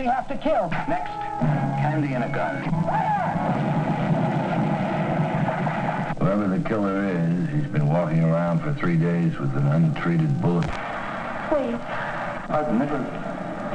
we have to kill. Next, candy and a gun. Whoever the killer is, he's been walking around for 3 days with an untreated bullet. Please. I've never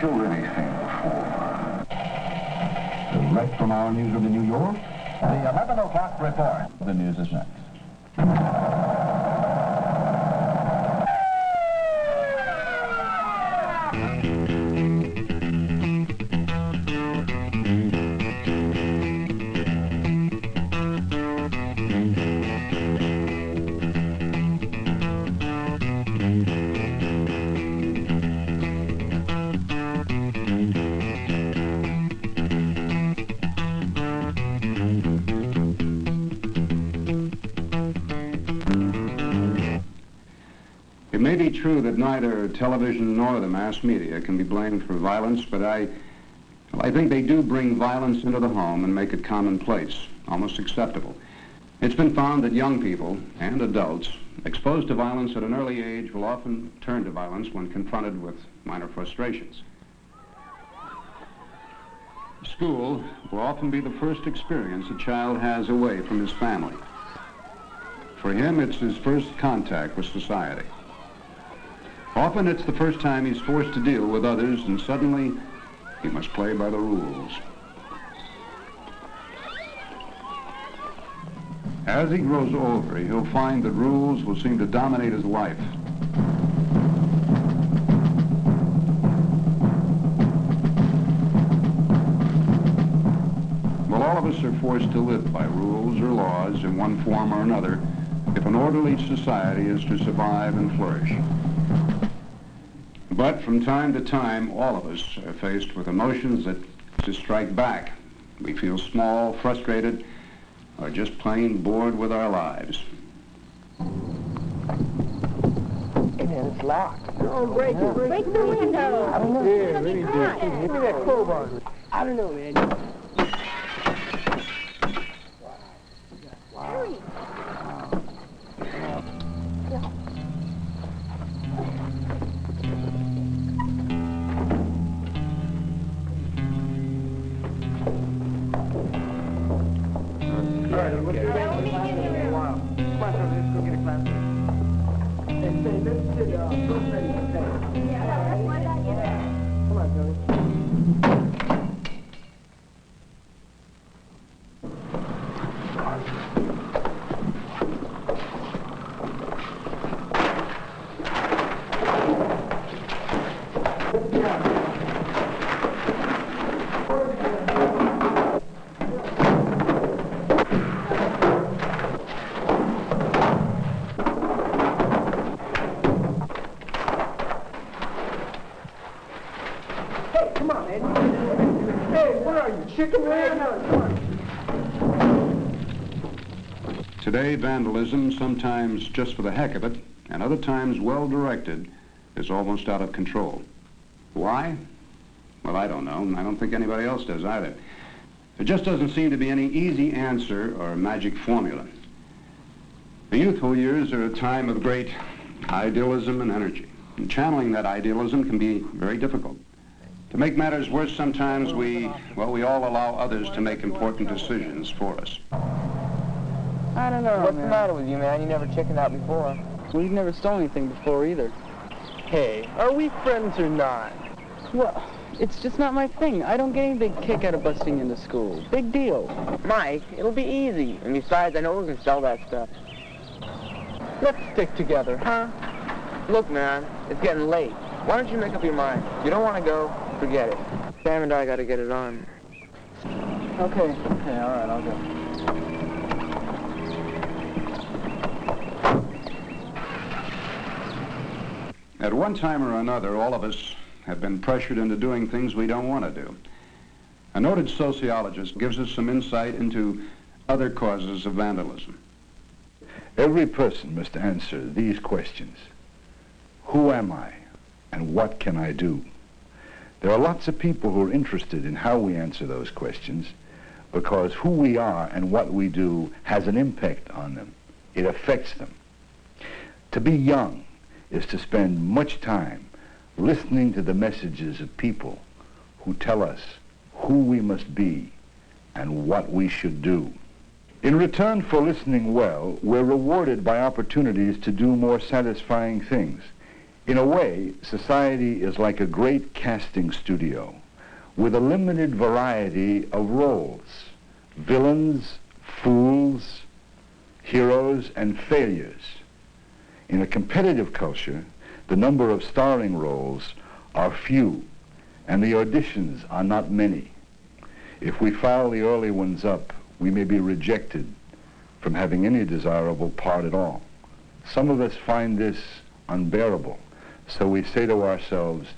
killed anything before. Direct from our newsroom in New York, The 11 o'clock report. the news is next. It may be true that neither television nor the mass media can be blamed for violence, but I think they do bring violence into the home and make it commonplace, almost acceptable. It's been found that young people and adults exposed to violence at an early age will often turn to violence when confronted with minor frustrations. School will often be the first experience a child has away from his family. For him, it's his first contact with society. Often it's the first time he's forced to deal with others, and suddenly he must play by the rules. As he grows older, he'll find that rules will seem to dominate his life. Well, all of us are forced to live by rules or laws in one form or another if an orderly society is to survive and flourish. But from time to time, all of us are faced with emotions that just strike back. We feel small, frustrated, or just plain bored with our lives. Hey, man, it's locked. Oh, break it. Break the window. I don't know. Yeah, really do. Give me that crowbar. I don't know, man. Hurry. Today, vandalism, sometimes just for the heck of it, and other times well-directed, is almost out of control. Why? Well, I don't know, and I don't think anybody else does either. There just doesn't seem to be any easy answer or magic formula. The youthful years are a time of great idealism and energy, and channeling that idealism can be very difficult. To make matters worse, sometimes we all allow others to make important decisions for us. I don't know, What's the matter with you, man? You never chickened out before. We've never stolen anything before either. Hey, are we friends or not? Well, it's just not my thing. I don't get any big kick out of busting into school. Big deal. Mike, it'll be easy. And besides, I know we can sell that stuff. Let's stick together, huh? Look, man, it's getting late. Why don't you make up your mind? If you don't want to go, forget it. Sam and I got to get it on. Okay, all right, I'll go. At one time or another, all of us have been pressured into doing things we don't want to do. A noted sociologist gives us some insight into other causes of vandalism. Every person must answer these questions. Who am I, and what can I do? There are lots of people who are interested in how we answer those questions because who we are and what we do has an impact on them. It affects them. To be young is to spend much time listening to the messages of people who tell us who we must be and what we should do. In return for listening well, we're rewarded by opportunities to do more satisfying things. In a way, society is like a great casting studio with a limited variety of roles: villains, fools, heroes, and failures. In a competitive culture, the number of starring roles are few, and the auditions are not many. If we foul the early ones up, we may be rejected from having any desirable part at all. Some of us find this unbearable, so we say to ourselves,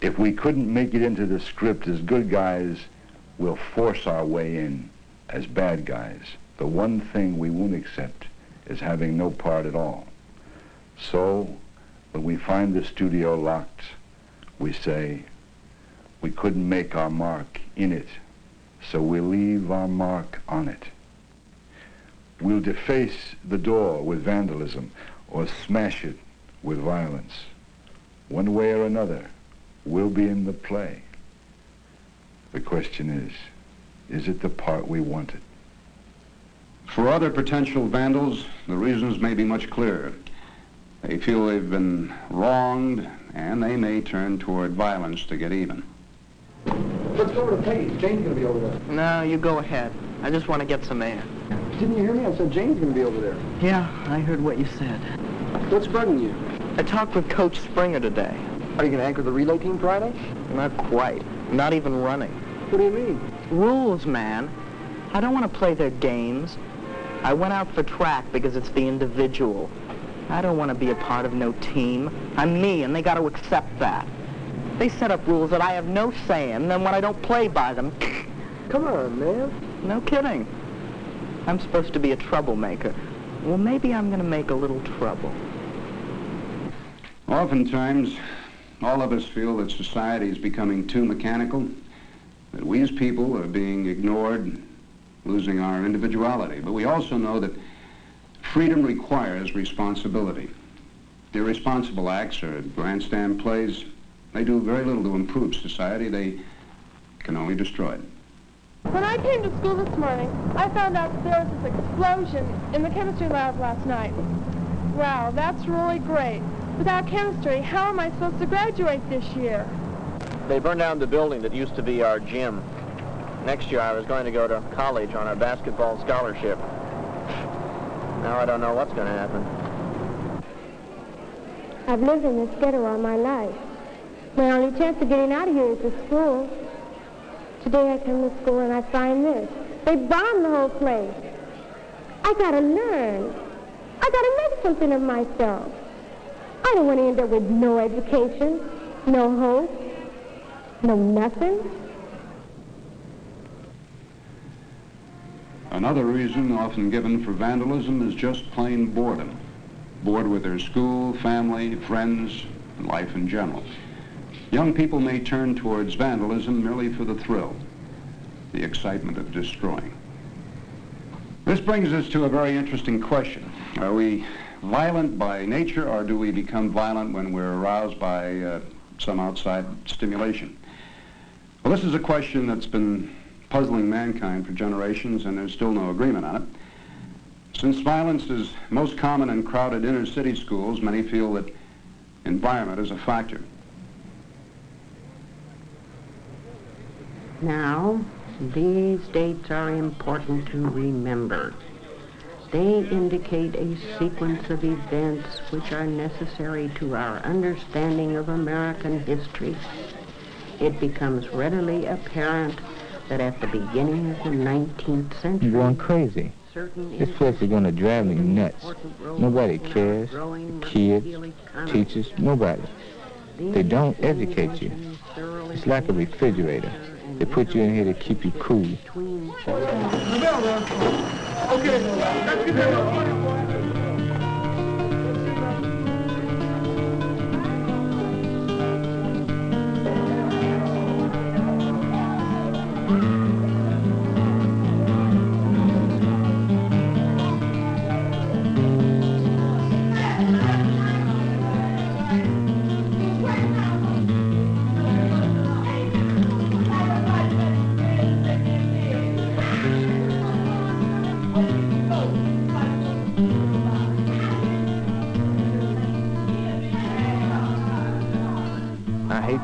if we couldn't make it into the script as good guys, we'll force our way in as bad guys. The one thing we won't accept is having no part at all. So, when we find the studio locked, we say, we couldn't make our mark in it, so we'll leave our mark on it. We'll deface the door with vandalism or smash it with violence. One way or another, we'll be in the play. The question is it the part we wanted? For other potential vandals, the reasons may be much clearer. They feel they've been wronged, and they may turn toward violence to get even. Let's go over to Peggy. Jane's going to be over there. No, you go ahead. I just want to get some air. Didn't you hear me? I said Jane's going to be over there. Yeah, I heard what you said. What's bugging you? I talked with Coach Springer today. Are you going to anchor the relay team Friday? Not quite. Not even running. What do you mean? Rules, man. I don't want to play their games. I went out for track because it's the individual. I don't want to be a part of no team. I'm me, and they got to accept that. They set up rules that I have no say in, then when I don't play by them... Come on, man. No kidding. I'm supposed to be a troublemaker. Well, maybe I'm going to make a little trouble. Oftentimes, all of us feel that society is becoming too mechanical, that we as people are being ignored, losing our individuality. But we also know that freedom requires responsibility. Irresponsible acts or grandstand plays, they do very little to improve society. They can only destroy it. When I came to school this morning, I found out that there was this explosion in the chemistry lab last night. Wow, that's really great. Without chemistry, how am I supposed to graduate this year? They burned down the building that used to be our gym. Next year I was going to go to college on a basketball scholarship. Now I don't know what's going to happen. I've lived in this ghetto all my life. My only chance of getting out of here is the school. Today I come to school and I find this. They bombed the whole place. I gotta learn. I gotta make something of myself. I don't want to end up with no education, no hope, no nothing. Another reason often given for vandalism is just plain boredom. Bored with their school, family, friends, and life in general. Young people may turn towards vandalism merely for the thrill, the excitement of destroying. This brings us to a very interesting question. Are we violent by nature, or do we become violent when we're aroused by some outside stimulation? Well, this is a question that's been puzzling mankind for generations, and there's still no agreement on it. Since violence is most common in crowded inner-city schools, many feel that environment is a factor. Now, these dates are important to remember. They indicate a sequence of events which are necessary to our understanding of American history. It becomes readily apparent that at the beginning of the 19th century... You're going crazy. This place is going to drive me nuts. Nobody cares. The kids, teachers, nobody. They don't educate you. It's like a refrigerator. They put you in here to keep you cool. Okay, let's get there.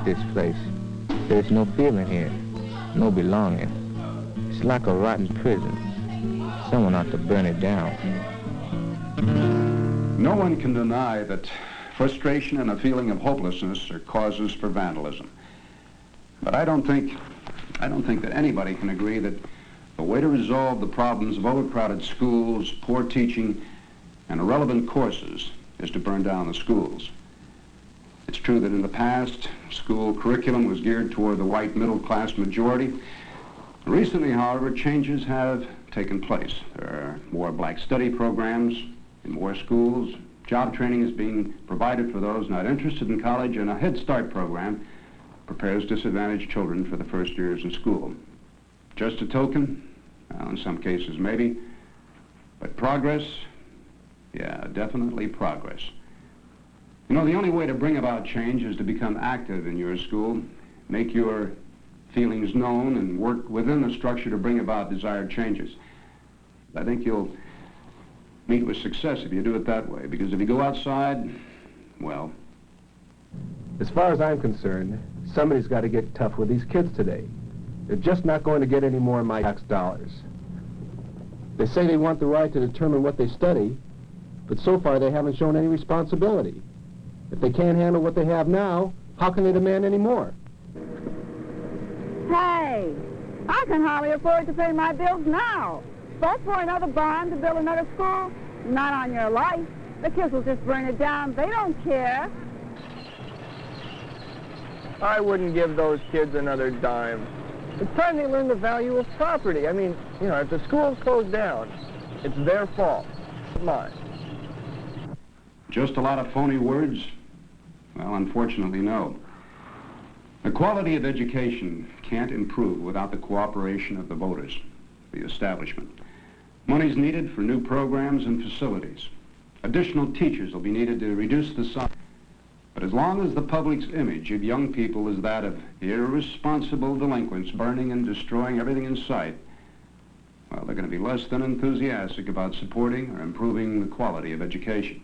this place. There's no feeling here, no belonging. It's like a rotten prison. Someone ought to burn it down. No one can deny that frustration and a feeling of hopelessness are causes for vandalism. But I don't think that anybody can agree that the way to resolve the problems of overcrowded schools, poor teaching, and irrelevant courses is to burn down the schools. It's true that in the past, school curriculum was geared toward the white middle-class majority. Recently, however, changes have taken place. There are more black study programs in more schools. Job training is being provided for those not interested in college, and a Head Start program prepares disadvantaged children for the first years in school. Just a token? Well, in some cases, maybe. But progress? Yeah, definitely progress. You know, the only way to bring about change is to become active in your school, make your feelings known, and work within the structure to bring about desired changes. I think you'll meet with success if you do it that way, because if you go outside, well... As far as I'm concerned, somebody's got to get tough with these kids today. They're just not going to get any more of my tax dollars. They say they want the right to determine what they study, but so far they haven't shown any responsibility. If they can't handle what they have now, how can they demand any more? Hey, I can hardly afford to pay my bills now. Vote for another bond to build another school? Not on your life. The kids will just burn it down. They don't care. I wouldn't give those kids another dime. It's time they learn the value of property. I mean, you know, if the school's closed down, it's their fault, not mine. Just a lot of phony words? Well, unfortunately, no. The quality of education can't improve without the cooperation of the voters, the establishment. Money's needed for new programs and facilities. Additional teachers will be needed to reduce the size. But as long as the public's image of young people is that of irresponsible delinquents burning and destroying everything in sight, well, they're going to be less than enthusiastic about supporting or improving the quality of education.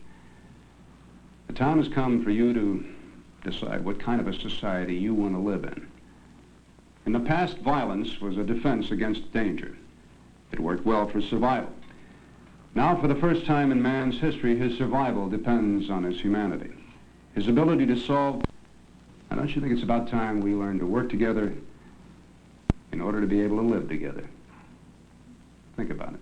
The time has come for you to decide what kind of a society you want to live in. In the past, violence was a defense against danger. It worked well for survival. Now, for the first time in man's history, his survival depends on his humanity. His ability to solve. Now, don't you think it's about time we learn to work together in order to be able to live together? Think about it.